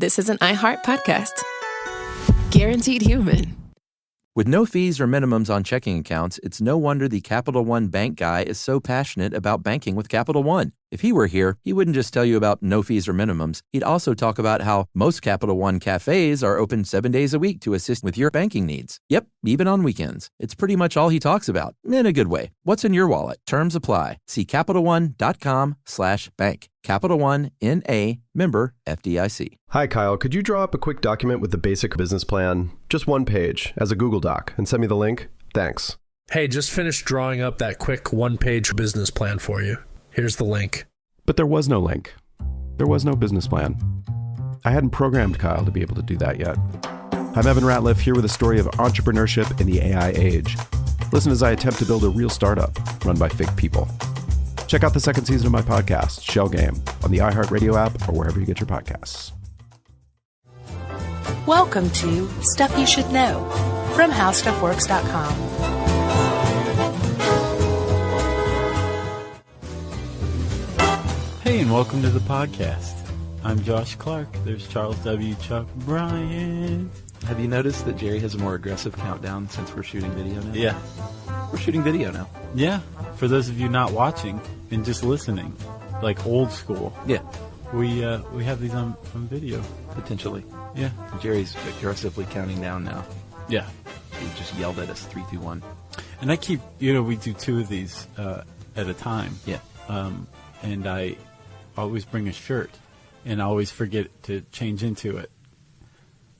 this is an iHeart podcast. Guaranteed human. With no fees or minimums on checking accounts, it's no wonder the Capital One bank guy is so passionate about banking with Capital One. If he were here, he wouldn't just tell you about no fees or minimums. He'd also talk about how most Capital One cafes are open 7 days a week to assist with your banking needs. Yep, even on weekends. It's pretty much all he talks about, in a good way. What's in your wallet? Terms apply. See CapitalOne.com/bank. Capital One, N.A., member FDIC. Hi, Kyle. Could you draw up a quick document with the basic business plan, just one page, as a Google Doc, and send me the link? Thanks. Hey, just finished drawing up that quick one-page business plan for you. Here's the link. But there was no link. There was no business plan. I hadn't programmed Kyle to be able to do that yet. I'm Evan Ratliff, here with a story of entrepreneurship in the AI age. Listen as I attempt to build a real startup run by fake people. Check out the second season of my podcast, Shell Game, on the iHeartRadio app or wherever you get your podcasts. Welcome to Stuff You Should Know from HowStuffWorks.com. Hey, and welcome to the podcast. I'm Josh Clark. There's Charles W. Chuck Bryant. Have you noticed that Jerry has a more aggressive countdown since we're shooting video now? Yeah. We're shooting video now. Yeah. For those of you not watching and just listening, like old school. Yeah. We have these on video. Potentially. Yeah. Jerry's aggressively counting down now. Yeah. He just yelled at us, 3, 2, 1. And I keep, we do 2 of these at a time. Yeah. And I always bring a shirt, and I always forget to change into it.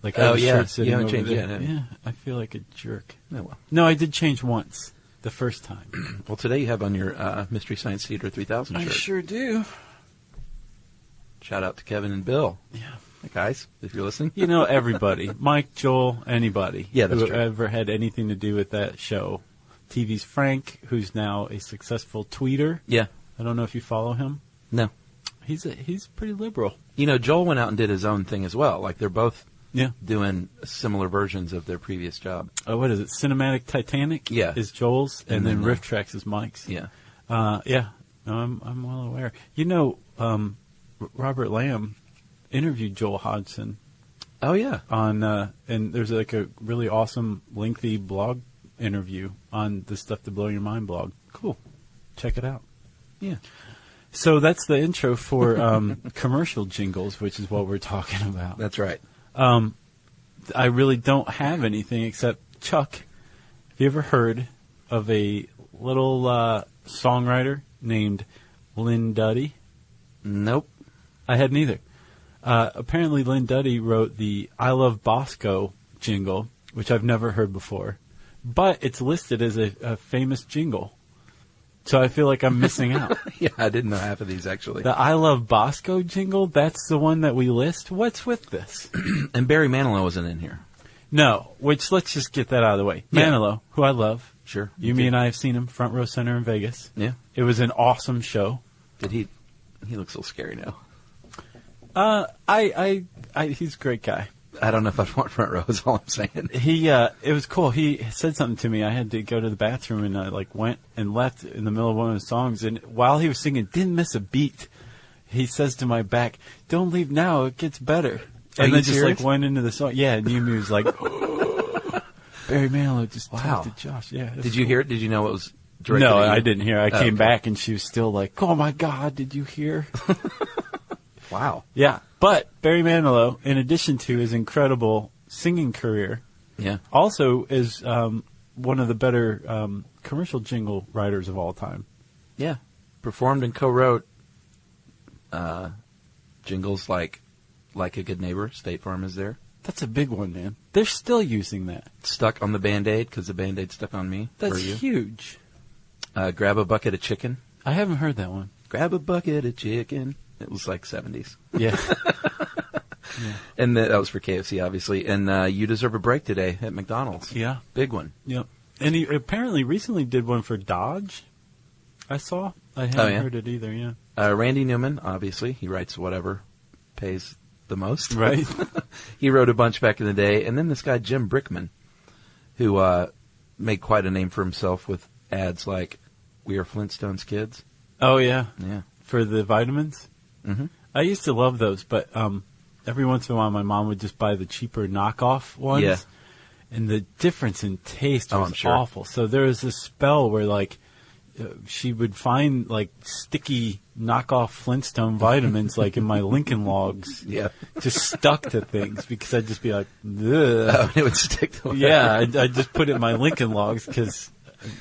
Like, I have a shirt sitting you haven't over changed there. yet, Yeah, I feel like a jerk. Oh, well. No, I did change once, the first time. Well, today you have on your Mystery Science Theater 3000 shirt. I sure do. Shout out to Kevin and Bill. Yeah. Hey, guys, if you're listening. Everybody. Mike, Joel, anybody. Yeah, that's who true. ever had anything to do with that show. TV's Frank, who's now a successful tweeter. Yeah. I don't know if you follow him. No. He's pretty liberal. Joel went out and did his own thing as well. Like, they're both doing similar versions of their previous job. Oh, what is it? Cinematic Titanic? Yeah. Is Joel's, and then Riff Tracks is Mike's. Yeah. Yeah. No, I'm well aware. Robert Lamb interviewed Joel Hodgson. Oh, yeah. And there's like a really awesome, lengthy blog interview on the Stuff to Blow Your Mind blog. Cool. Check it out. Yeah. So that's the intro for commercial jingles, which is what we're talking about. That's right. I really don't have anything except, Chuck, have you ever heard of a little songwriter named Lynn Duddy? Nope. I hadn't either. Apparently Lynn Duddy wrote the I Love Bosco jingle, which I've never heard before, but it's listed as a famous jingle. So I feel like I'm missing out. Yeah, I didn't know half of these, actually. The I Love Bosco jingle, that's the one that we list? What's with this? And Barry Manilow wasn't in here. No, which let's just get that out of the way. Yeah. Manilow, who I love. Sure. Me and I have seen him front row center in Vegas. Yeah. It was an awesome show. Did he looks a little scary now. He's a great guy. I don't know if I'd want front row, is all I'm saying. It was cool. He said something to me. I had to go to the bathroom, and I went and left in the middle of one of his songs. And while he was singing, didn't miss a beat. He says to my back, "Don't leave now. It gets better." Are and you then just serious? went into the song. Yeah, and Yumi was like, Barry Manilow just talked to Josh. Yeah. Did you hear it? Did you know it was directed No, at you? I didn't hear. I came okay. back, and she was still like, "Oh my God, did you hear?" Wow. Yeah, but Barry Manilow, in addition to his incredible singing career, also is one of the better commercial jingle writers of all time. Yeah. Performed and co-wrote jingles like A Good Neighbor, State Farm is there. That's a big one, man. They're still using that. Stuck on the Band-Aid, because the Band-Aid stuck on me. That's for you. huge. Grab a Bucket of Chicken. I haven't heard that one. Grab a bucket of chicken. It was like 70s. Yeah. And that was for KFC, obviously. And You Deserve a Break today at McDonald's. Yeah. Big one. Yep. And he apparently recently did one for Dodge. I saw. I haven't heard it either, yeah. Randy Newman, obviously. He writes whatever pays the most. Right. He wrote a bunch back in the day. And then this guy, Jim Brickman, who made quite a name for himself with ads like, "We are Flintstones kids." Oh, yeah. Yeah. For the vitamins? Mm-hmm. I used to love those, but every once in a while, my mom would just buy the cheaper knockoff ones. Yeah. And the difference in taste was I'm sure. awful. So there was this spell where, like, she would find, like, sticky knockoff Flintstone vitamins, like, in my Lincoln Logs. Yeah. Just stuck to things because I'd just be like, ugh. Oh, it would stick to it. Yeah, I'd just put it in my Lincoln Logs because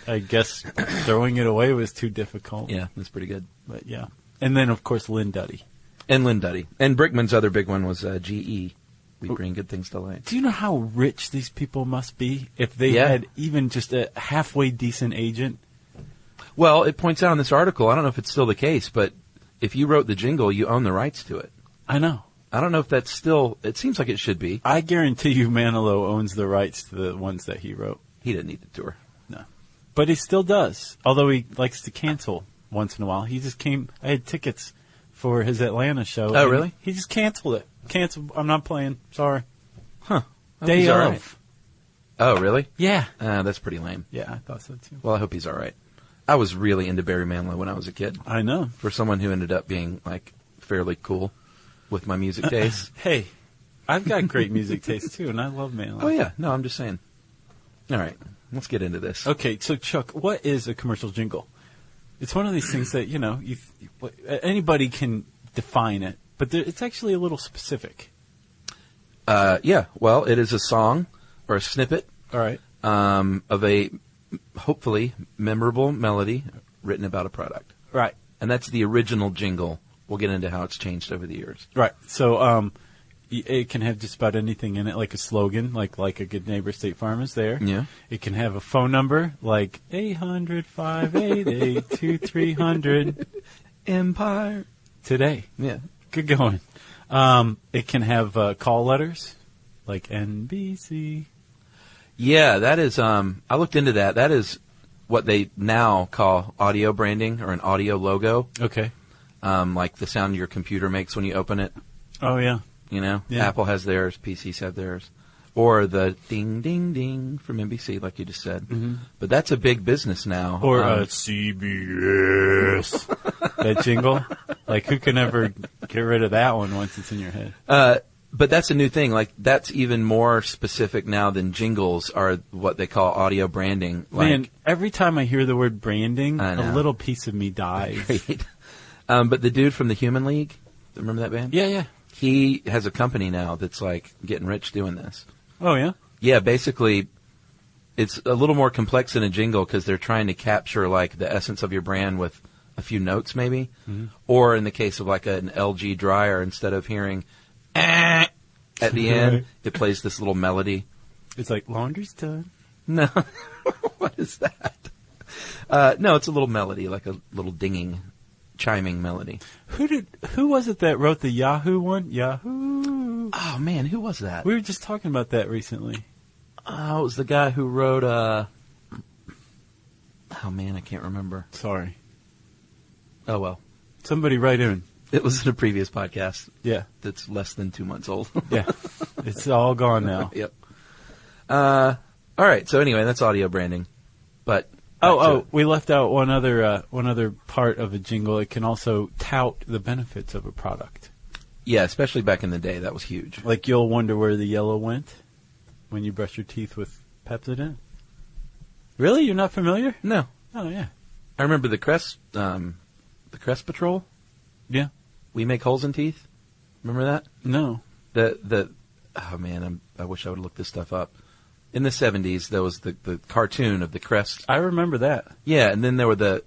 I guess throwing it away was too difficult. Yeah, that's pretty good. But, yeah. And then, of course, Lynn Duddy. And Lynn Duddy. And Brickman's other big one was GE. We bring good things to light. Do you know how rich these people must be if they had even just a halfway decent agent? Well, it points out in this article, I don't know if it's still the case, but if you wrote the jingle, you own the rights to it. I know. I don't know if that's still, it seems like it should be. I guarantee you Manilow owns the rights to the ones that he wrote. He didn't need the tour. No. But he still does, although he likes to cancel once in a while. He just came, I had tickets for his Atlanta show. Oh, really? He just canceled it. Canceled, I'm not playing, sorry. Huh. Day he's of. all right. Oh, really? Yeah. That's pretty lame. Yeah, I thought so too. Well, I hope he's all right. I was really into Barry Manilow when I was a kid. I know. For someone who ended up being, like, fairly cool with my music taste. Hey, I've got great music taste too, and I love Manilow. Oh, yeah. No, I'm just saying. All right. Let's get into this. Okay, so Chuck, what is a commercial jingle? It's one of these things that, anybody can define it, but it's actually a little specific. Yeah. Well, it is a song or a snippet All right. of a hopefully memorable melody written about a product. Right. And that's the original jingle. We'll get into how it's changed over the years. Right. So it can have just about anything in it, like a slogan, like a good neighbor State Farm is there. Yeah. It can have a phone number, like 800-588-2300. Empire. Today. Yeah. Good going. It can have call letters, like NBC. Yeah, that is, I looked into that. That is what they now call audio branding or an audio logo. Okay. Like the sound your computer makes when you open it. Oh, yeah. You know, Yeah. Apple has theirs, PCs have theirs. Or the ding, ding, ding from NBC, like you just said. Mm-hmm. But that's a big business now. Or CBS. That jingle. Like, who can ever get rid of that one once it's in your head? But that's a new thing. Like, that's even more specific now than jingles are what they call audio branding. Like, Man, every time I hear the word branding, I know. a little piece of me dies. Great. But the dude from the Human League, remember that band? Yeah, yeah. He has a company now that's, like, getting rich doing this. Oh, yeah? Yeah, basically, it's a little more complex than a jingle because they're trying to capture, like, the essence of your brand with a few notes, maybe. Mm-hmm. Or in the case of, like, an LG dryer, instead of hearing at the end, it plays this little melody. It's like, laundry's done. No. What is that? No, it's a little melody, like a little dinging, chiming melody. Who was it that wrote the Yahoo one? Yahoo. Oh, man, who was that? We were just talking about that recently. Oh, it was the guy who wrote, oh, man, I can't remember. Sorry. Oh, well. Somebody write in. It was in a previous podcast. Yeah. That's less than 2 months old. Yeah. It's all gone now. Yep. All right. So anyway, that's audio branding. But we left out one other part of a jingle. It can also tout the benefits of a product. yeah, especially back in the day, that was huge. Like you'll wonder where the yellow went when you brush your teeth with Pepsodent. Really? You're not familiar? No. Oh yeah. I remember the Crest Patrol. Yeah. We make holes in teeth. Remember that? No. Oh man, I wish I would look this stuff up. In the 70s, there was the cartoon of the Crest. I remember that. Yeah, and then there were the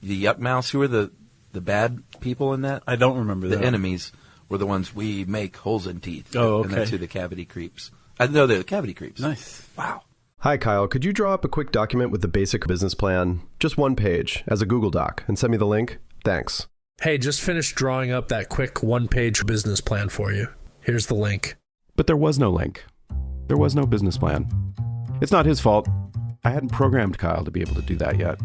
Yuck Mouse, who were the bad people in that. I don't remember that. The enemies were the ones we make holes in teeth. Oh, okay. And that's who the cavity creeps. I know they're the cavity creeps. Nice. Wow. Hi, Kyle. Could you draw up a quick document with the basic business plan, just one page, as a Google Doc, and send me the link? Thanks. Hey, just finished drawing up that quick one-page business plan for you. Here's the link. But there was no link. There was no business plan. It's not his fault. I hadn't programmed Kyle to be able to do that yet.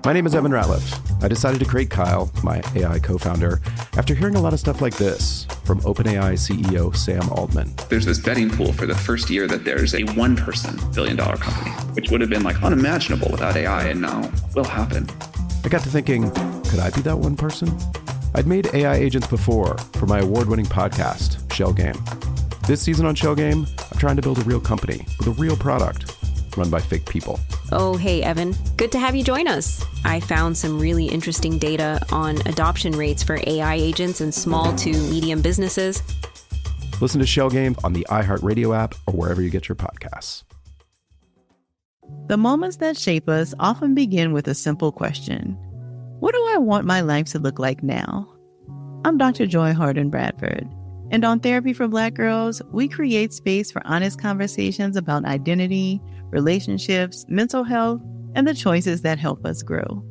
My name is Evan Ratliff. I decided to create Kyle, my AI co-founder, after hearing a lot of stuff like this from OpenAI CEO Sam Altman. There's this betting pool for the first year that there's a one-person billion-dollar company, which would have been like unimaginable without AI, and now will happen. I got to thinking, could I be that one person? I'd made AI agents before for my award-winning podcast, Shell Game. This season on Shell Game, I'm trying to build a real company with a real product run by fake people. Oh, hey, Evan. Good to have you join us. I found some really interesting data on adoption rates for AI agents in small to medium businesses. Listen to Shell Game on the iHeartRadio app or wherever you get your podcasts. The moments that shape us often begin with a simple question. What do I want my life to look like now? I'm Dr. Joy Harden Bradford, and on Therapy for Black Girls, we create space for honest conversations about identity, relationships, mental health, and the choices that help us grow.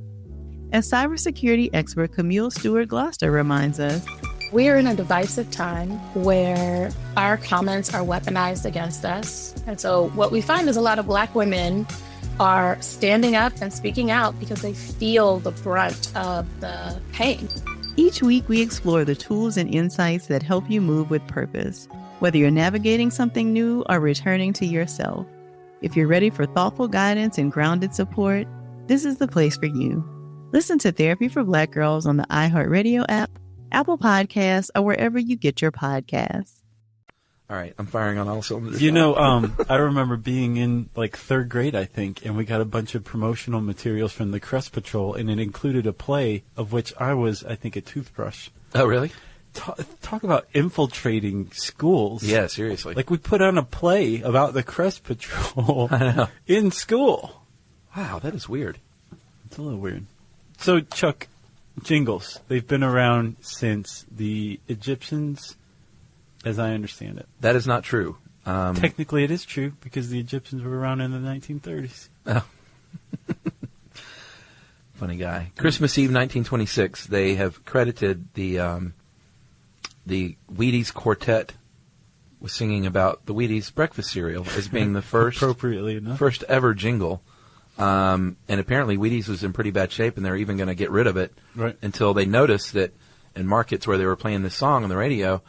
As cybersecurity expert Camille Stewart-Gloucester reminds us, we are in a divisive time where our comments are weaponized against us. And so what we find is a lot of Black women are standing up and speaking out because they feel the brunt of the pain. Each week we explore the tools and insights that help you move with purpose, whether you're navigating something new or returning to yourself. If you're ready for thoughtful guidance and grounded support, this is the place for you. Listen to Therapy for Black Girls on the iHeartRadio app, Apple Podcasts, or wherever you get your podcasts. All right, I'm firing on all cylinders. I remember being in like third grade, I think, and we got a bunch of promotional materials from the Crest Patrol, and it included a play of which I was, I think, a toothbrush. Oh, really? Talk about infiltrating schools. Yeah, seriously. Like we put on a play about the Crest Patrol in school. Wow, that is weird. It's a little weird. So, Chuck, Jingles, they've been around since the Egyptians, as I understand it. That is not true. Technically, it is true because the Egyptians were around in the 1930s. Oh. Funny guy. Christmas Eve, 1926. They have credited the Wheaties Quartet with singing about the Wheaties breakfast cereal as being the first, appropriately enough, first ever jingle. And apparently Wheaties was in pretty bad shape, and they're even going to get rid of it until they noticed that in markets where they were playing this song on the radio,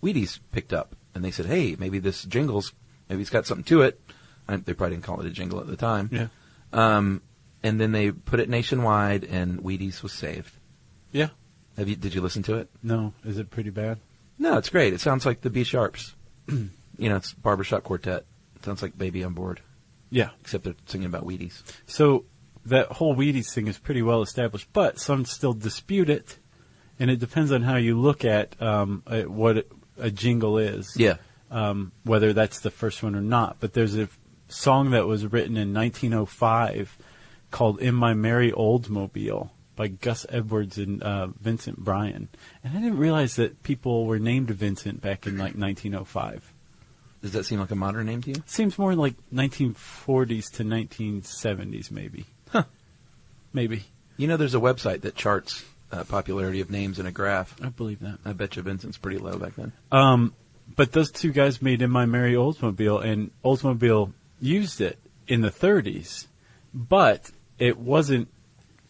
Wheaties picked up. And they said, hey, maybe this Jingles, maybe it's got something to it. They probably didn't call it a jingle at the time. Yeah. And then they put it nationwide, and Wheaties was saved. Yeah. Did you listen to it? No. Is it pretty bad? No, it's great. It sounds like the B Sharps. It's barbershop quartet. It sounds like Baby on Board. Yeah. Except they're singing about Wheaties. So that whole Wheaties thing is pretty well established, but some still dispute it, and it depends on how you look at what a jingle is. Yeah. Whether that's the first one or not. But there's a song that was written in 1905 called In My Merry Oldsmobile by Gus Edwards and Vincent Bryan. And I didn't realize that people were named Vincent back in like 1905. Does that seem like a modern name to you? Seems more like 1940s to 1970s, maybe. Huh. Maybe. There's a website that charts popularity of names in a graph. I believe that. I bet you Vincent's pretty low back then. But those two guys made In My Merry Oldsmobile, and Oldsmobile used it in the 30s, but it wasn't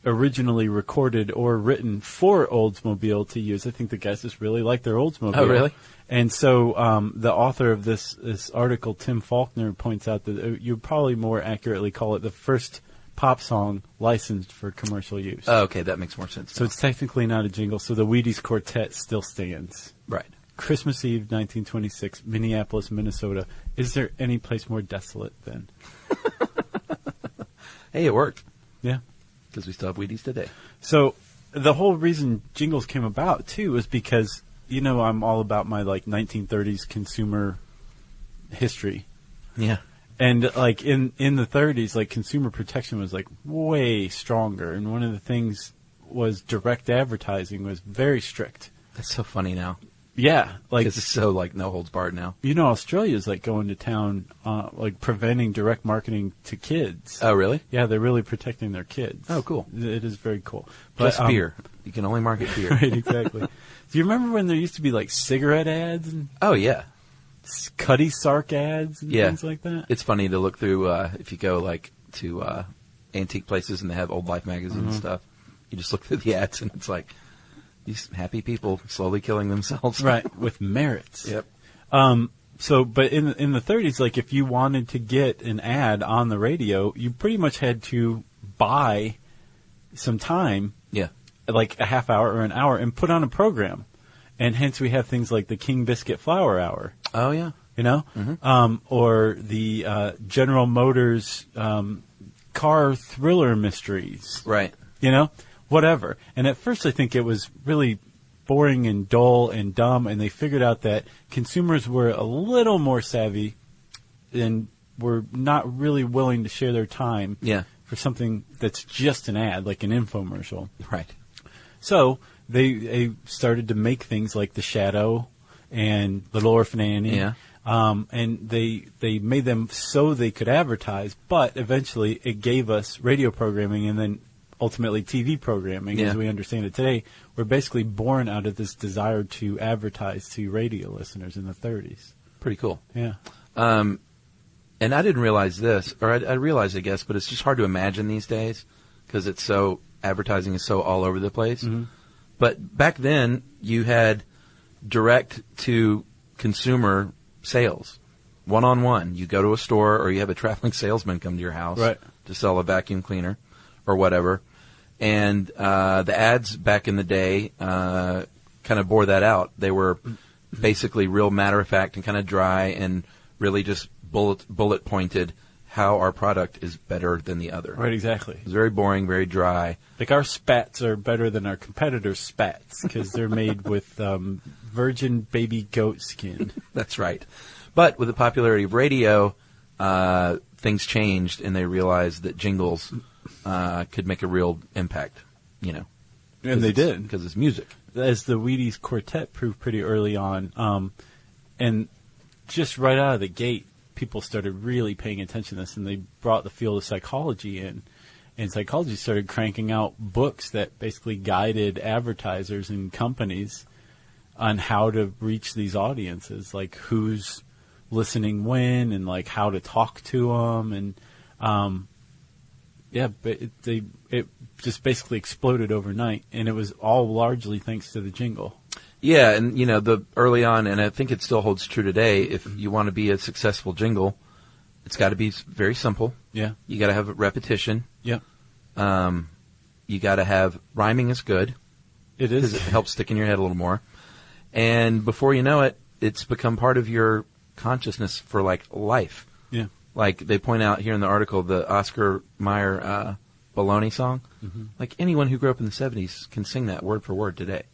originally recorded or written for Oldsmobile to use. I think the guys just really liked their Oldsmobile. Oh, really? And so the author of this article, Tim Faulkner, points out that you'd probably more accurately call it the first pop song licensed for commercial use. Oh, okay, that makes more sense. So it's technically not a jingle, so the Wheaties Quartet still stands. Right. Christmas Eve, 1926, Minneapolis, Minnesota. Is there any place more desolate than? Hey, it worked. Yeah. Because we still have Wheaties today. So the whole reason Jingles came about, too, was because, I'm all about my, 1930s consumer history. Yeah. And, in the 30s, consumer protection was, way stronger. And one of the things was direct advertising was very strict. That's so funny now. Yeah. Because it's so, no holds barred now. Australia's, going to town, preventing direct marketing to kids. Oh, really? Yeah, they're really protecting their kids. Oh, cool. It is very cool. Plus beer. You can only market beer. Right, exactly. Do you remember when there used to be, cigarette ads? And oh, yeah. Cuddy Sark ads and things like that? It's funny to look through, if you go, to antique places and they have Old Life magazine and stuff. You just look through the ads and it's like, these happy people slowly killing themselves. Right, with merits. Yep. But in the 30s, if you wanted to get an ad on the radio, you pretty much had to buy some time. Yeah. like a half hour or an hour and put on a program. And hence we have things like the King Biscuit Flour Hour. Oh, yeah. You know? Or the General Motors car thriller mysteries. Right. You know? Whatever. And at first I think it was really boring and dull and dumb, and they figured out that consumers were a little more savvy and were not really willing to share their time for something that's just an ad, like an infomercial. Right. So they started to make things like The Shadow and Little Orphan Annie. Yeah. And they made them so they could advertise, but eventually it gave us radio programming and then ultimately TV programming as we understand it today. We're basically born out of this desire to advertise to radio listeners in the 30s. Pretty cool. Yeah. And I didn't realize this, or I realized, I guess, but it's just hard to imagine these days because it's so, advertising is so all over the place. Mm-hmm. But back then, you had direct-to-consumer sales, one-on-one. You go to a store or you have a traveling salesman come to your house to sell a vacuum cleaner or whatever. And the ads back in the day kind of bore that out. They were basically real matter-of-fact and kind of dry and really just bullet-pointed how our product is better than the other. Right, exactly. It's very boring, very dry. Like our spats are better than our competitors' spats because they're made with virgin baby goat skin. That's right. But with the popularity of radio, things changed, and they realized that jingles could make a real impact, you know. And they did. Because it's music. As the Wheaties Quartet proved pretty early on. And just right out of the gate, people started really paying attention to this, and they brought the field of psychology in. And psychology started cranking out books that basically guided advertisers and companies on how to reach these audiences, like who's listening when and like how to talk to them. And but it just basically exploded overnight, and it was all largely thanks to the jingle. Yeah, and you know, the early on, and I think it still holds true today, if you want to be a successful jingle, it's got to be very simple. Yeah. You got to have repetition. Yeah. You got to have rhyming is good. It is. Because it helps stick in your head a little more. And before you know it, it's become part of your consciousness for like life. Yeah. Like they point out here in the article, the Oscar Mayer Baloney song. Mm-hmm. Like anyone who grew up in the 70s can sing that word for word today.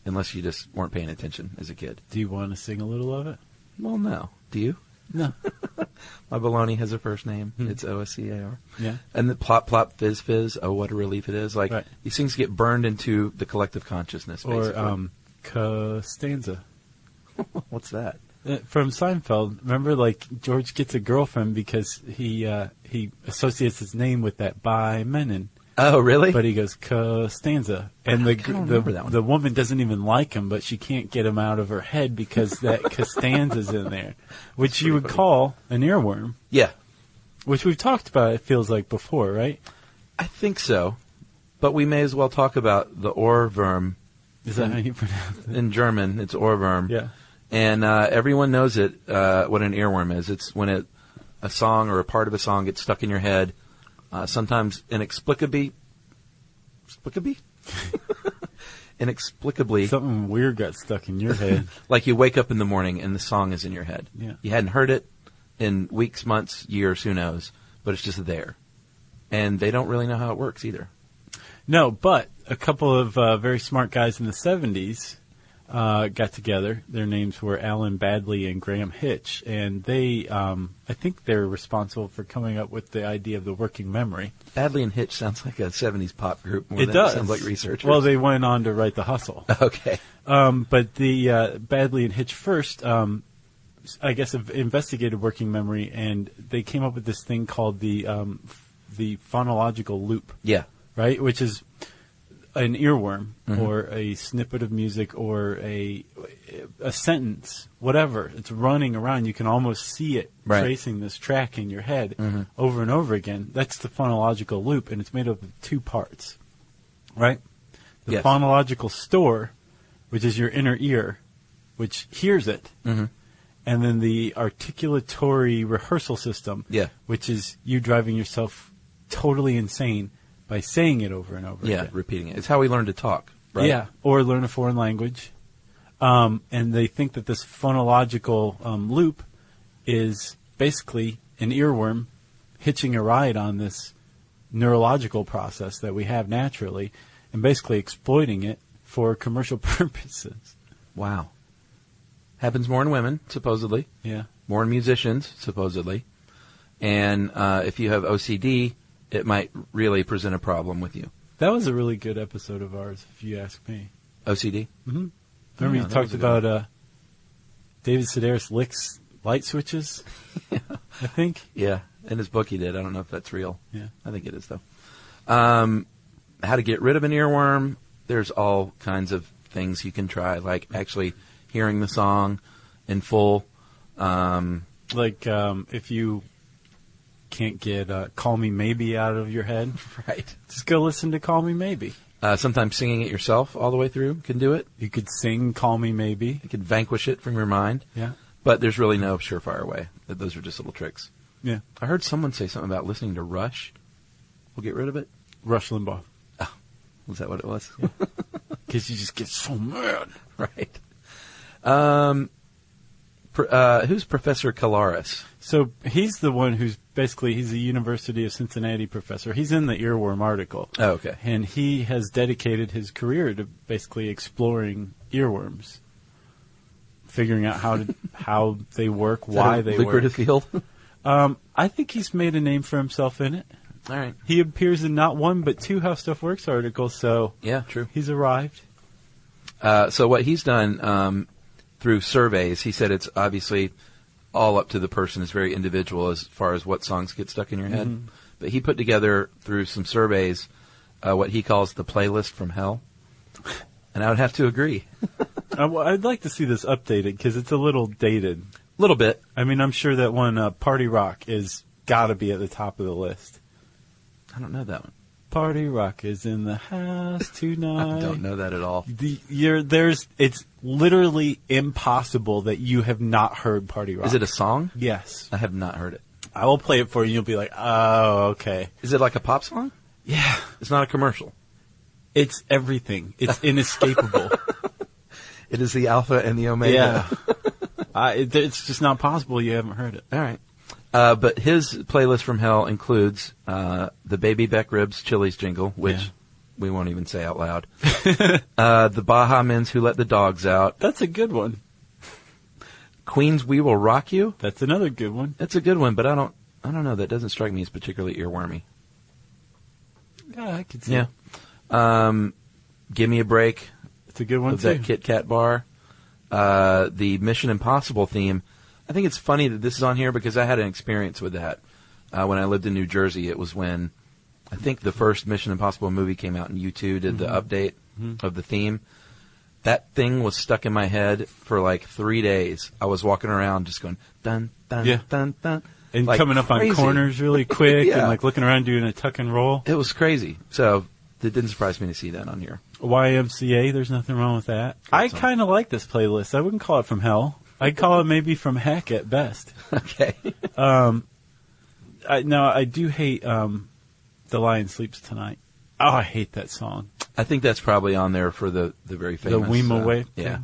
Unless you just weren't paying attention as a kid. Do you want to sing a little of it? Well, no. Do you? No. My baloney has a first name. It's O-S-C-A-R. Yeah. And the plop, plop, fizz, fizz, oh, what a relief it is. Like, these things get burned into the collective consciousness, basically. Or Costanza. What's that? From Seinfeld. Remember, like, George gets a girlfriend because he associates his name with that by Menon. Oh, really? But he goes, Costanza. And the woman doesn't even like him, but she can't get him out of her head because that Costanza's in there, which you would call an earworm. Yeah. Which we've talked about, it feels like, before, right? I think so. But we may as well talk about the Ohrwurm. Is that how you pronounce it? In German, it's Ohrwurm. Yeah. And everyone knows it, what an earworm is. It's when a song or a part of a song gets stuck in your head. Sometimes inexplicably, something weird got stuck in your head. Like you wake up in the morning and the song is in your head. Yeah. You hadn't heard it in weeks, months, years, who knows, but it's just there. And they don't really know how it works either. No, but a couple of very smart guys in the 70s got together. Their names were Alan Badley and Graham Hitch, and they, I think they're responsible for coming up with the idea of the working memory. Badley and Hitch sounds like a 70s pop group more it than does. It sounds like researchers. Well, they went on to write The Hustle. Okay. But the Badley and Hitch first, I guess, have investigated working memory, and they came up with this thing called the phonological loop. Yeah. Right? Which is an earworm or a snippet of music or a sentence, whatever. It's running around. You can almost see it tracing this track in your head over and over again. That's the phonological loop, and it's made up of two parts, right? The phonological store, which is your inner ear, which hears it, and then the articulatory rehearsal system, which is you driving yourself totally insane by saying it over and over again. Repeating it. It's how we learn to talk, right? Yeah, or learn a foreign language. And they think that this phonological loop is basically an earworm hitching a ride on this neurological process that we have naturally and basically exploiting it for commercial purposes. Wow. Happens more in women, supposedly. Yeah. More in musicians, supposedly. And if you have OCD, it might really present a problem with you. That was a really good episode of ours, if you ask me. OCD? Mm-hmm. Remember you talked about David Sedaris licks light switches, I think? Yeah. In his book he did. I don't know if that's real. Yeah. I think it is, though. How to get rid of an earworm. There's all kinds of things you can try, like actually hearing the song in full. If you can't get Call Me Maybe out of your head, right? Just go listen to Call Me Maybe. Sometimes singing it yourself all the way through can do it. You could sing Call Me Maybe. You could vanquish it from your mind. Yeah. But there's really no surefire way. Those are just little tricks. Yeah. I heard someone say something about listening to Rush will get rid of it. Rush Limbaugh. Oh, was that what it was? Because you just get so mad. Right. Who's Professor Kalaris? So he's the one he's a University of Cincinnati professor. He's in the earworm article. Oh, okay. And he has dedicated his career to basically exploring earworms, figuring out how they work, why they work. Lucrative field? I think he's made a name for himself in it. All right. He appears in not one but two How Stuff Works articles, so yeah, true. He's arrived. So what he's done through surveys, he said it's obviously all up to the person. It's very individual as far as what songs get stuck in your head. Mm-hmm. But he put together through some surveys what he calls the playlist from hell. And I would have to agree. I'd like to see this updated because it's a little dated. A little bit. I mean, I'm sure that one Party Rock is got to be at the top of the list. I don't know that one. Party Rock is in the house tonight. I don't know that at all. It's literally impossible that you have not heard Party Rock. Is it a song? Yes. I have not heard it. I will play it for you. You'll be like, oh, okay. Is it like a pop song? Yeah. It's not a commercial. It's everything. It's inescapable. It is the alpha and the omega. Yeah. It's just not possible you haven't heard it. All right. But his playlist from hell includes the Baby Back Ribs Chili's jingle, which we won't even say out loud. The Baja Men's Who Let the Dogs Out. That's a good one. Queen's We Will Rock You. That's another good one. That's a good one, but I don't know. That doesn't strike me as particularly earwormy. Yeah, I could see. Yeah. Give Me a Break. It's a good one, too. That Kit Kat bar. The Mission Impossible theme. I think it's funny that this is on here because I had an experience with that. When I lived in New Jersey, it was when I think the first Mission Impossible movie came out and U2 did the update of the theme. That thing was stuck in my head for like 3 days. I was walking around just going, dun, dun, dun, dun. And like coming up crazy. On corners really quick and like looking around doing a tuck and roll. It was crazy. So it didn't surprise me to see that on here. YMCA, there's nothing wrong with that. I kind of like this playlist. I wouldn't call it from hell. I'd call it maybe from heck at best. Okay. I do hate The Lion Sleeps Tonight. Oh, I hate that song. I think that's probably on there for the very famous. The Weema Way. Yeah.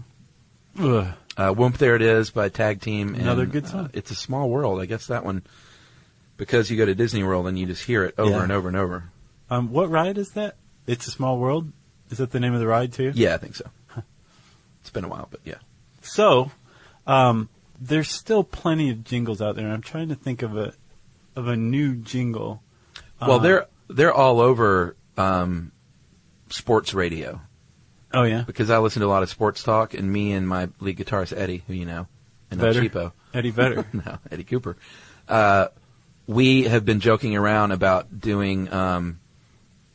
Ugh. Whoomp There It Is by Tag Team. Another good song. It's a Small World. I guess that one, because you go to Disney World and you just hear it over and over and over. What ride is that? It's a Small World? Is that the name of the ride, too? Yeah, I think so. It's been a while, but yeah. So, there's still plenty of jingles out there. I'm trying to think of a new jingle. Well, they're all over sports radio. Oh yeah, because I listen to a lot of sports talk, and me and my lead guitarist Eddie, who you know, and El Cheapo, Eddie Vedder, no, Eddie Cooper. We have been joking around about doing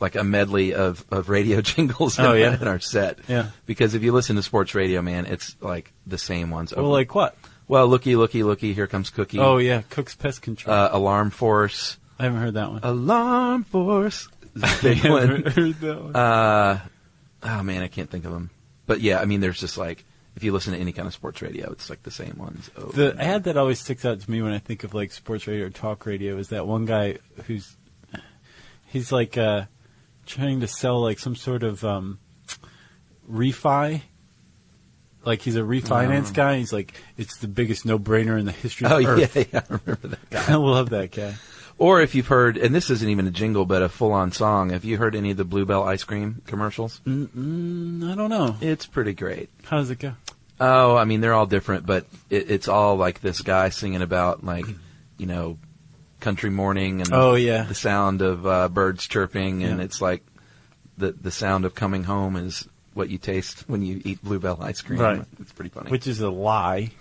like a medley of radio jingles in our set. Yeah, because if you listen to sports radio, man, it's like the same ones. Well, like what? Well, looky, here comes Cookie. Oh yeah, Cook's Pest Control. Alarm Force. I haven't heard that one. Alarm Force. Big I one. haven't heard that one. Oh man, I can't think of them. But yeah, I mean, there's just like, if you listen to any kind of sports radio, it's like the same ones. The ad that always sticks out to me when I think of like sports radio or talk radio is that one guy he's like trying to sell like some sort of refi. Like he's a refinance guy. He's like, it's the biggest no-brainer in the history of Earth. Yeah, I remember that guy. I love that guy. Or if you've heard, and this isn't even a jingle, but a full-on song, have you heard any of the Bluebell ice cream commercials? I don't know. It's pretty great. How does it go? Oh, I mean, they're all different, but it's all like this guy singing about, like, you know, country morning and the sound of birds chirping, and it's like the sound of coming home is what you taste when you eat Bluebell ice cream. Right. It's pretty funny. Which is a lie.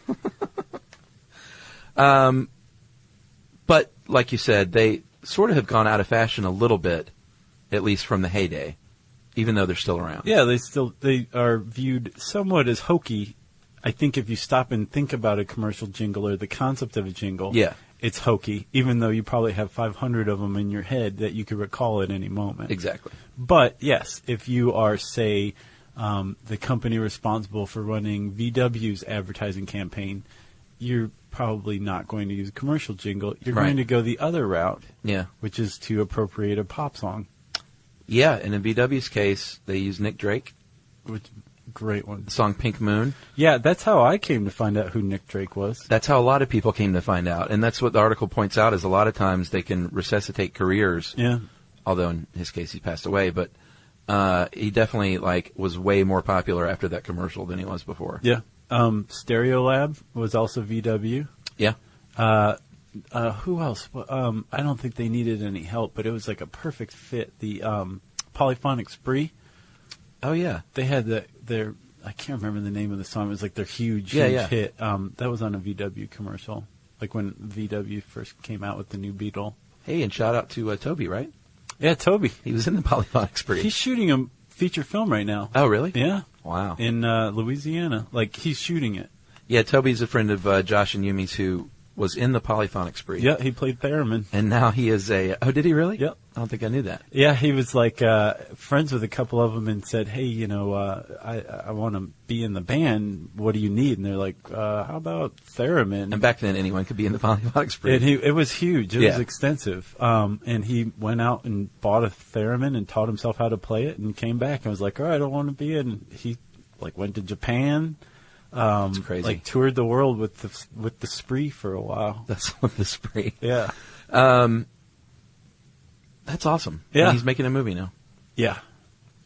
But like you said, they sort of have gone out of fashion a little bit, at least from the heyday, even though they're still around. Yeah, they are viewed somewhat as hokey. I think if you stop and think about a commercial jingle or the concept of a jingle, it's hokey, even though you probably have 500 of them in your head that you could recall at any moment. Exactly. But yes, if you are, say, the company responsible for running VW's advertising campaign, you're probably not going to use a commercial jingle. You're going to go the other route, which is to appropriate a pop song. Yeah, and in VW's case, they use Nick Drake. Great one. The song Pink Moon. Yeah, that's how I came to find out who Nick Drake was. That's how a lot of people came to find out. And that's what the article points out, is a lot of times they can resuscitate careers. Yeah. Although in his case he passed away, but he definitely was way more popular after that commercial than he was before. Yeah. Stereolab was also VW. Yeah. Who else? I don't think they needed any help, but it was like a perfect fit. The Polyphonic Spree. Oh yeah. They had their I can't remember the name of the song. It was like their huge hit. That was on a VW commercial, like when VW first came out with the new Beetle. Hey, and shout out to Toby, right? Yeah, Toby. He was in the Polyphonic Spree. He's shooting a feature film right now. Oh, really? Yeah. Wow. In Louisiana. Like, he's shooting it. Yeah, Toby's a friend of Josh and Yumi's who was in the Polyphonic Spree. Yeah, he played theremin. And now he is oh, did he really? Yep. I don't think I knew that. Yeah, he was like friends with a couple of them and said, hey, I want to be in the band. What do you need? And they're like, how about theremin? And back then anyone could be in the Polyphonic Spree. And it was huge. It was extensive. And he went out and bought a theremin and taught himself how to play it and came back and was like, all right, I want to be in. He went to Japan. It's crazy. Like toured the world with the Spree for a while. That's with the Spree. Yeah. That's awesome. Yeah. And he's making a movie now. Yeah.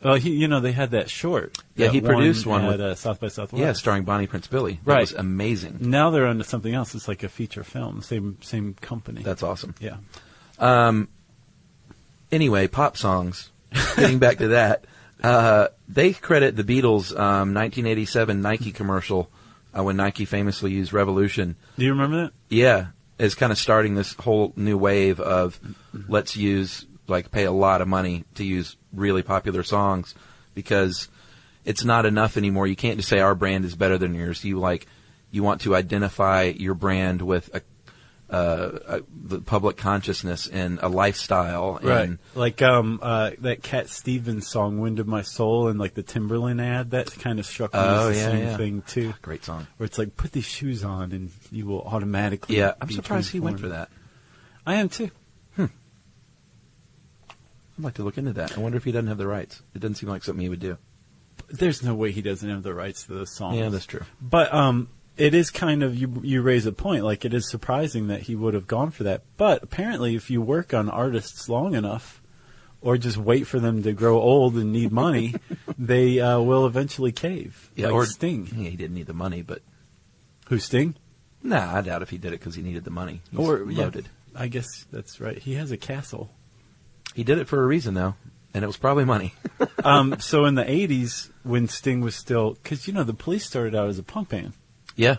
Well, they had that short. Yeah, he produced one at South by Southwest. Yeah, starring Bonnie Prince Billy. That was amazing. Now they're onto something else. It's like a feature film. Same company. That's awesome. Yeah. Anyway, pop songs. Getting back to that. They credit the Beatles' 1987 Nike commercial when Nike famously used Revolution. Do you remember that? Yeah, as kind of starting this whole new wave of let's pay a lot of money to use really popular songs, because it's not enough anymore. You can't just say our brand is better than yours. You want to identify your brand with the public consciousness and a lifestyle. Right. And like that Cat Stevens song, Wind of My Soul, and like the Timberland ad, that kind of struck me as the same thing too. Great song. Where it's like, put these shoes on and you will automatically Yeah, I'm be surprised he went transformed. for that. I am too. I'd like to look into that. I wonder if he doesn't have the rights. It doesn't seem like something he would do. There's no way he doesn't have the rights to those songs. Yeah, that's true. But it is kind of, you raise a point, like it is surprising that he would have gone for that. But apparently if you work on artists long enough, or just wait for them to grow old and need money, they will eventually cave. Yeah, like or Sting. He didn't need the money, but... Who, Sting? Nah, I doubt if he did it because he needed the money. He's loaded. I guess that's right. He has a castle. He did it for a reason, though, and it was probably money. So in the 80s, when Sting was still... Because, the Police started out as a punk band. Yeah.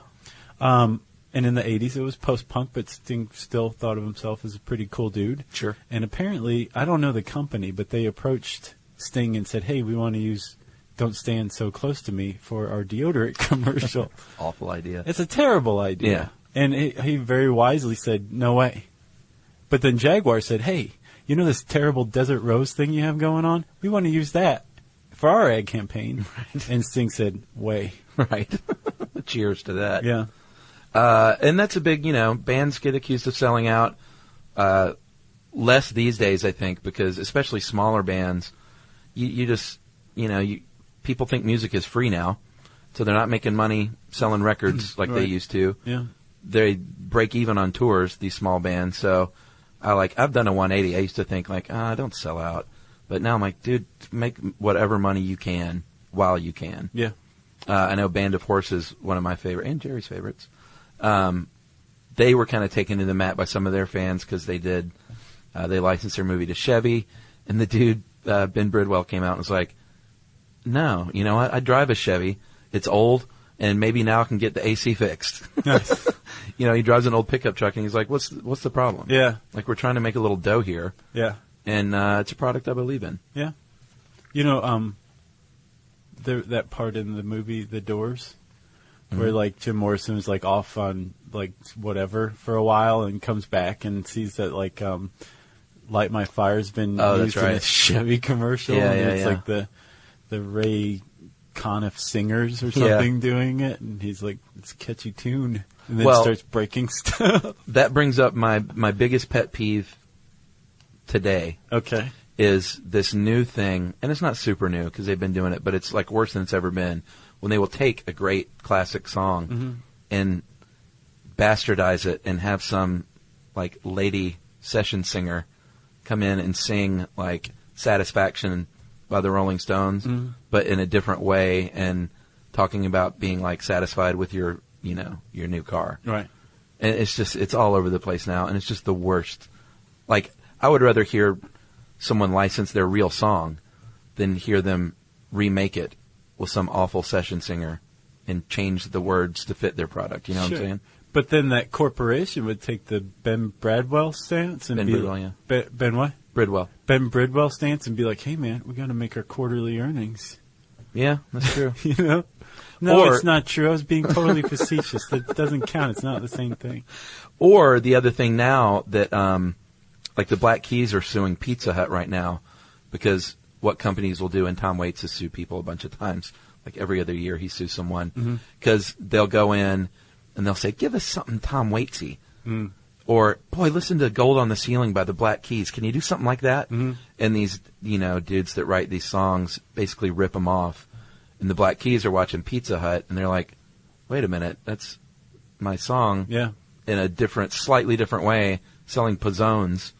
And in the 80s, it was post-punk, but Sting still thought of himself as a pretty cool dude. Sure. And apparently, I don't know the company, but they approached Sting and said, hey, we want to use Don't Stand So Close to Me for our deodorant commercial. Awful idea. It's a terrible idea. Yeah. And he very wisely said, no way. But then Jaguar said, hey, this terrible Desert Rose thing you have going on? We want to use that for our ad campaign. Right. And Sting said, way. Right. Cheers to that. Yeah. And that's a big, bands get accused of selling out. Less these days, I think, because especially smaller bands, you just, people think music is free now, so they're not making money selling records like they used to. Yeah. They break even on tours, these small bands. So I've done a 180. I used to think don't sell out. But now I'm like, dude, make whatever money you can while you can. Yeah. I know Band of Horses, one of my favorite, and Jerry's favorites. They were kind of taken to the mat by some of their fans because they licensed their movie to Chevy, and the dude, Ben Bridwell, came out and was like, no, you know what? I drive a Chevy. It's old, and maybe now I can get the AC fixed. Nice. He drives an old pickup truck, and he's like, what's the problem? Yeah. Like, we're trying to make a little dough here. Yeah. And it's a product I believe in. Yeah. That part in the movie The Doors where like Jim Morrison was like off on like whatever for a while and comes back and sees that like Light My Fire's been used in a Chevy commercial. Yeah, and yeah, it's like the Ray Conniff Singers or something doing it, and he's like, it's a catchy tune, and then starts breaking stuff. That brings up my biggest pet peeve today. Okay. Is this new thing, and it's not super new because they've been doing it, but it's like worse than it's ever been, when they will take a great classic song and bastardize it and have some like lady session singer come in and sing like Satisfaction by the Rolling Stones, but in a different way, and talking about being like satisfied with your new car. Right. And it's all over the place now, and it's just the worst. Like, I would rather hear someone license their real song than hear them remake it with some awful session singer and change the words to fit their product. You know what I'm saying? But then that corporation would take the Ben Bridwell stance and Ben Bridwell, yeah. Ben what? Bridwell. Ben Bridwell stance and be like, hey man, we got to make our quarterly earnings. Yeah, that's true. No, it's not true. I was being totally facetious. That doesn't count. It's not the same thing. Or the other thing now that, like the Black Keys are suing Pizza Hut right now because what companies will do, and Tom Waits has sued people a bunch of times. Like every other year he sues someone because they'll go in and they'll say, give us something Tom Waitsy. Or, boy, listen to Gold on the Ceiling by the Black Keys. Can you do something like that? And these, dudes that write these songs basically rip them off. And the Black Keys are watching Pizza Hut, and they're like, wait a minute, that's my song in a slightly different way, selling Pizzones.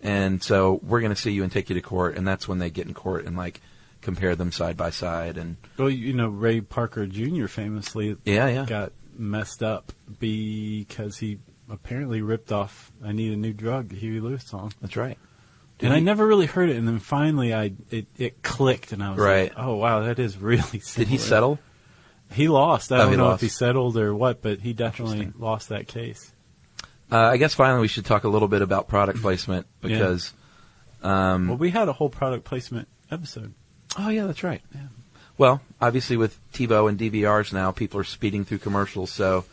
And so we're going to sue you and take you to court. And that's when they get in court and, like, compare them side by side. And well, Ray Parker Jr. famously got messed up because he apparently ripped off I Need a New Drug, the Huey Lewis song. That's right. I never really heard it, and then finally it clicked, and I was like, oh, wow, that is really similar. Did he settle? He lost. I don't know if he settled or what, but he definitely lost that case. I guess finally we should talk a little bit about product placement because... well, we had a whole product placement episode. Oh, yeah, that's right. Yeah. Well, obviously with TiVo and DVRs now, people are speeding through commercials, so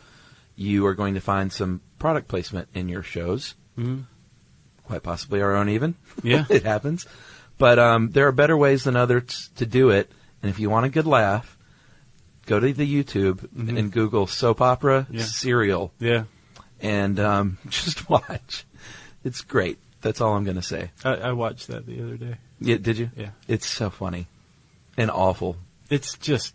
you are going to find some product placement in your shows. Quite possibly our own even. Yeah. It happens. But there are better ways than others to do it. And if you want a good laugh, go to the YouTube and Google soap opera serial. Yeah. And just watch. It's great. That's all I'm going to say. I watched that the other day. Yeah, did you? Yeah. It's so funny and awful. It's just,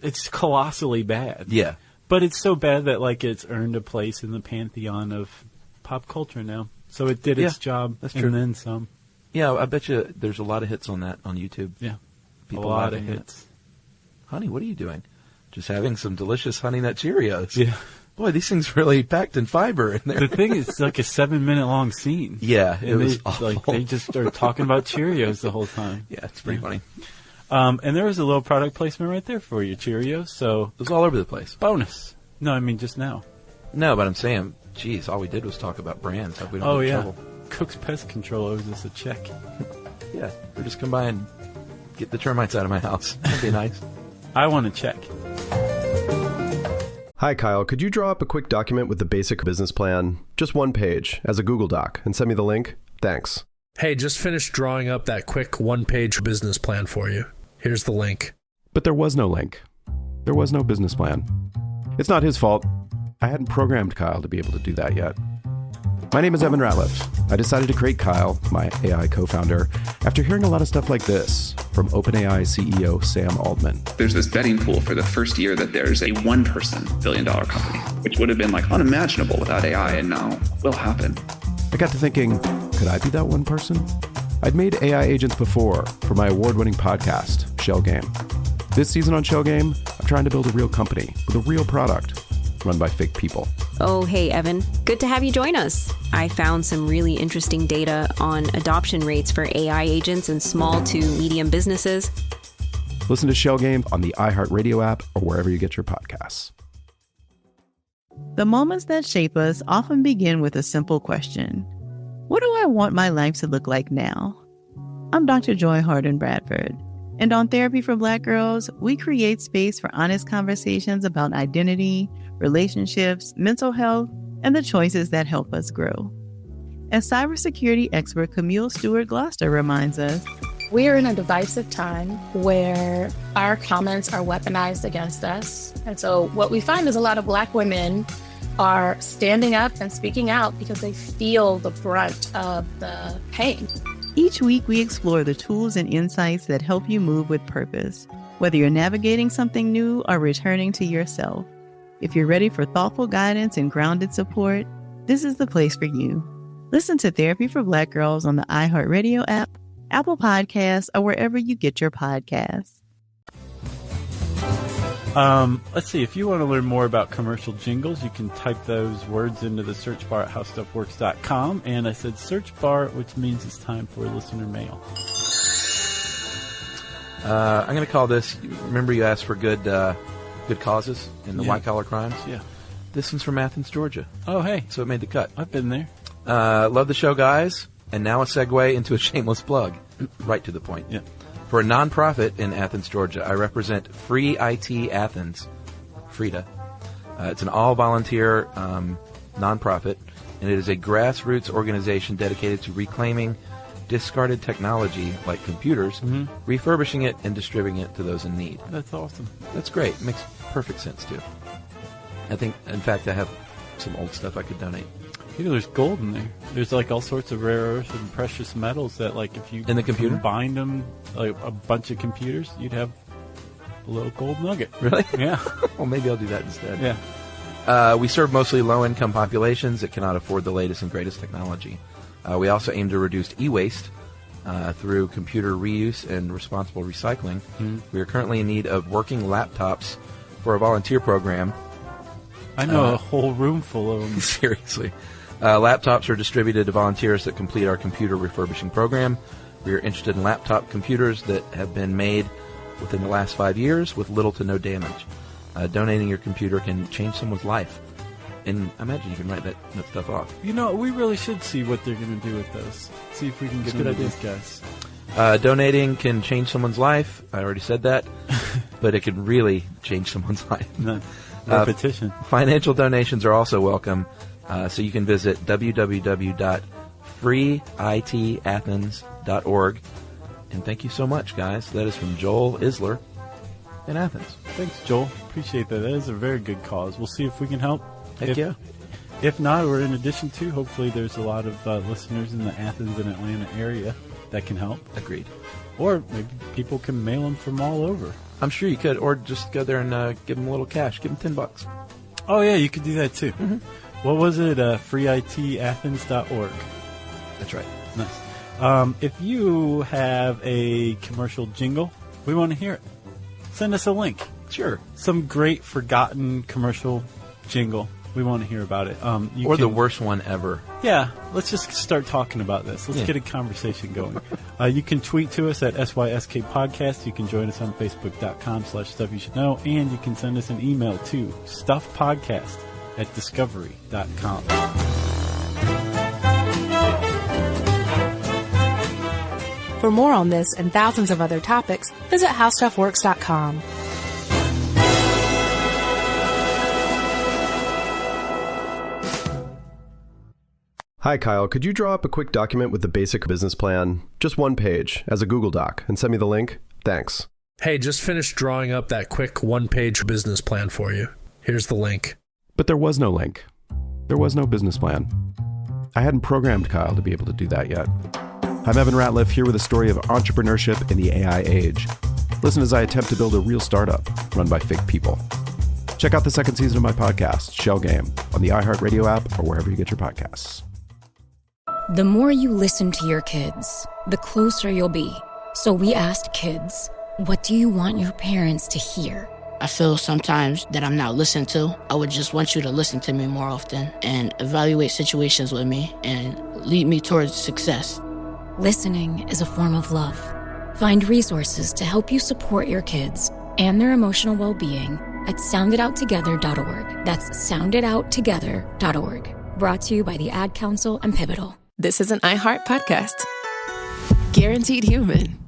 it's colossally bad. Yeah. But it's so bad that like it's earned a place in the pantheon of pop culture now. So it did its job. That's true. And then some. Yeah, I bet you there's a lot of hits on that on YouTube. Yeah. People a lot of laughing at hits. it. Honey, what are you doing? Just having some delicious Honey Nut Cheerios. Yeah. Boy, these things really packed in fiber in there. The thing is, it's like a 7-minute long scene. Yeah, it was awful. awful. Like they just started talking about Cheerios the whole time. Yeah, it's pretty funny. And there was a little product placement right there for you, Cheerios. So it was all over the place. Bonus. No, I mean just now. No, but I'm saying, geez, all we did was talk about brands. Hope we don't get in trouble. Cook's Pest Control owes us a check. Yeah, or just come by and get the termites out of my house. That'd be nice. I want a check. Hi, Kyle. Could you draw up a quick document with the basic business plan, just one page, as a Google Doc, and send me the link? Thanks. Hey, just finished drawing up that quick one-page business plan for you. Here's the link. But there was no link. There was no business plan. It's not his fault. I hadn't programmed Kyle to be able to do that yet. My name is Evan Ratliff. I decided to create Kyle, my AI co-founder, after hearing a lot of stuff like this from OpenAI CEO Sam Altman. There's this betting pool for the first year that there's a one-person billion-dollar company, which would have been like unimaginable without AI, and now will happen. I got to thinking, could I be that one person? I'd made AI agents before for my award-winning podcast, Shell Game. This season on Shell Game, I'm trying to build a real company with a real product run by fake people. Oh, hey, Evan. Good to have you join us. I found some really interesting data on adoption rates for AI agents in small to medium businesses. Listen to Shell Game on the iHeartRadio app or wherever you get your podcasts. The moments that shape us often begin with a simple question. What do I want my life to look like now? I'm Dr. Joy Harden Bradford, and on Therapy for Black Girls, we create space for honest conversations about identity, relationships, mental health, and the choices that help us grow. As cybersecurity expert Camille Stewart-Gloucester reminds us, We are in a divisive time where our comments are weaponized against us. And so what we find is a lot of Black women are standing up and speaking out because they feel the brunt of the pain. Each week we explore the tools and insights that help you move with purpose, whether you're navigating something new or returning to yourself. If you're ready for thoughtful guidance and grounded support, this is the place for you. Listen to Therapy for Black Girls on the iHeartRadio app, Apple Podcasts, or wherever you get your podcasts. Let's see. If you want to learn more about commercial jingles, you can type those words into the search bar at howstuffworks.com. And I said search bar, which means it's time for listener mail. I'm going to call this, remember you asked for good causes in the white-collar crimes? Yeah. This one's from Athens, Georgia. Oh, hey. So it made the cut. I've been there. Love the show, guys. And now a segue into a shameless plug. Right to the point. Yeah. For a nonprofit in Athens, Georgia, I represent Free IT Athens, FRIDA. It's an all-volunteer nonprofit, and it is a grassroots organization dedicated to reclaiming discarded technology like computers, refurbishing it, and distributing it to those in need. That's awesome. That's great. Makes perfect sense, too. I think, in fact, I have some old stuff I could donate. You know, there's gold in there. There's like all sorts of rare earths and precious metals that, like, if you in the computer combine them, like a bunch of computers, you'd have a little gold nugget. Really? Yeah. Well, maybe I'll do that instead. Yeah. We serve mostly low-income populations that cannot afford the latest and greatest technology. We also aim to reduce e-waste through computer reuse and responsible recycling. We are currently in need of working laptops for a volunteer program. I know a whole room full of them. Seriously. Laptops are distributed to volunteers that complete our computer refurbishing program. We are interested in laptop computers that have been made within the last 5 years with little to no damage. Donating your computer can change someone's life. And I imagine you can write that stuff off. You know, we really should see what they're going to do with those. See if we can get into these guys. Donating can change someone's life. I already said that. But it can really change someone's life. Repetition. Financial donations are also welcome. So you can visit www.freeitathens.org. And thank you so much, guys. That is from Joel Isler in Athens. Thanks, Joel. Appreciate that. That is a very good cause. We'll see if we can help. Heck yeah. If not, or in addition to, hopefully there's a lot of listeners in the Athens and Atlanta area that can help. Agreed. Or maybe people can mail them from all over. I'm sure you could. Or just go there and give them a little cash. Give them $10. Oh, yeah, you could do that too. What was it? freeitathens.org. That's right. Nice. If you have a commercial jingle, we want to hear it. Send us a link. Sure. Some great forgotten commercial jingle. We want to hear about it. Or the worst one ever. Yeah. Let's just start talking about this. Let's get a conversation going. You can tweet to us at SYSK Podcast. You can join us on Facebook.com/Stuff You Should Know. And you can send us an email to stuffpodcast@discovery.com. For more on this and thousands of other topics, visit howstuffworks.com. Hi, Kyle. Could you draw up a quick document with the basic business plan? Just one page, as a Google Doc, and send me the link? Thanks. Hey, just finished drawing up that quick one-page business plan for you. Here's the link. But there was no link. There was no business plan. I hadn't programmed Kyle to be able to do that yet. I'm Evan Ratliff, here with a story of entrepreneurship in the AI age. Listen as I attempt to build a real startup run by fake people. Check out the second season of my podcast, Shell Game, on the iHeartRadio app or wherever you get your podcasts. The more you listen to your kids, the closer you'll be. So we asked kids, what do you want your parents to hear? I feel sometimes that I'm not listened to. I would just want you to listen to me more often and evaluate situations with me and lead me towards success. Listening is a form of love. Find resources to help you support your kids and their emotional well-being at sounditouttogether.org. That's sounditouttogether.org. Brought to you by the Ad Council and Pivotal. This is an iHeart podcast. Guaranteed human.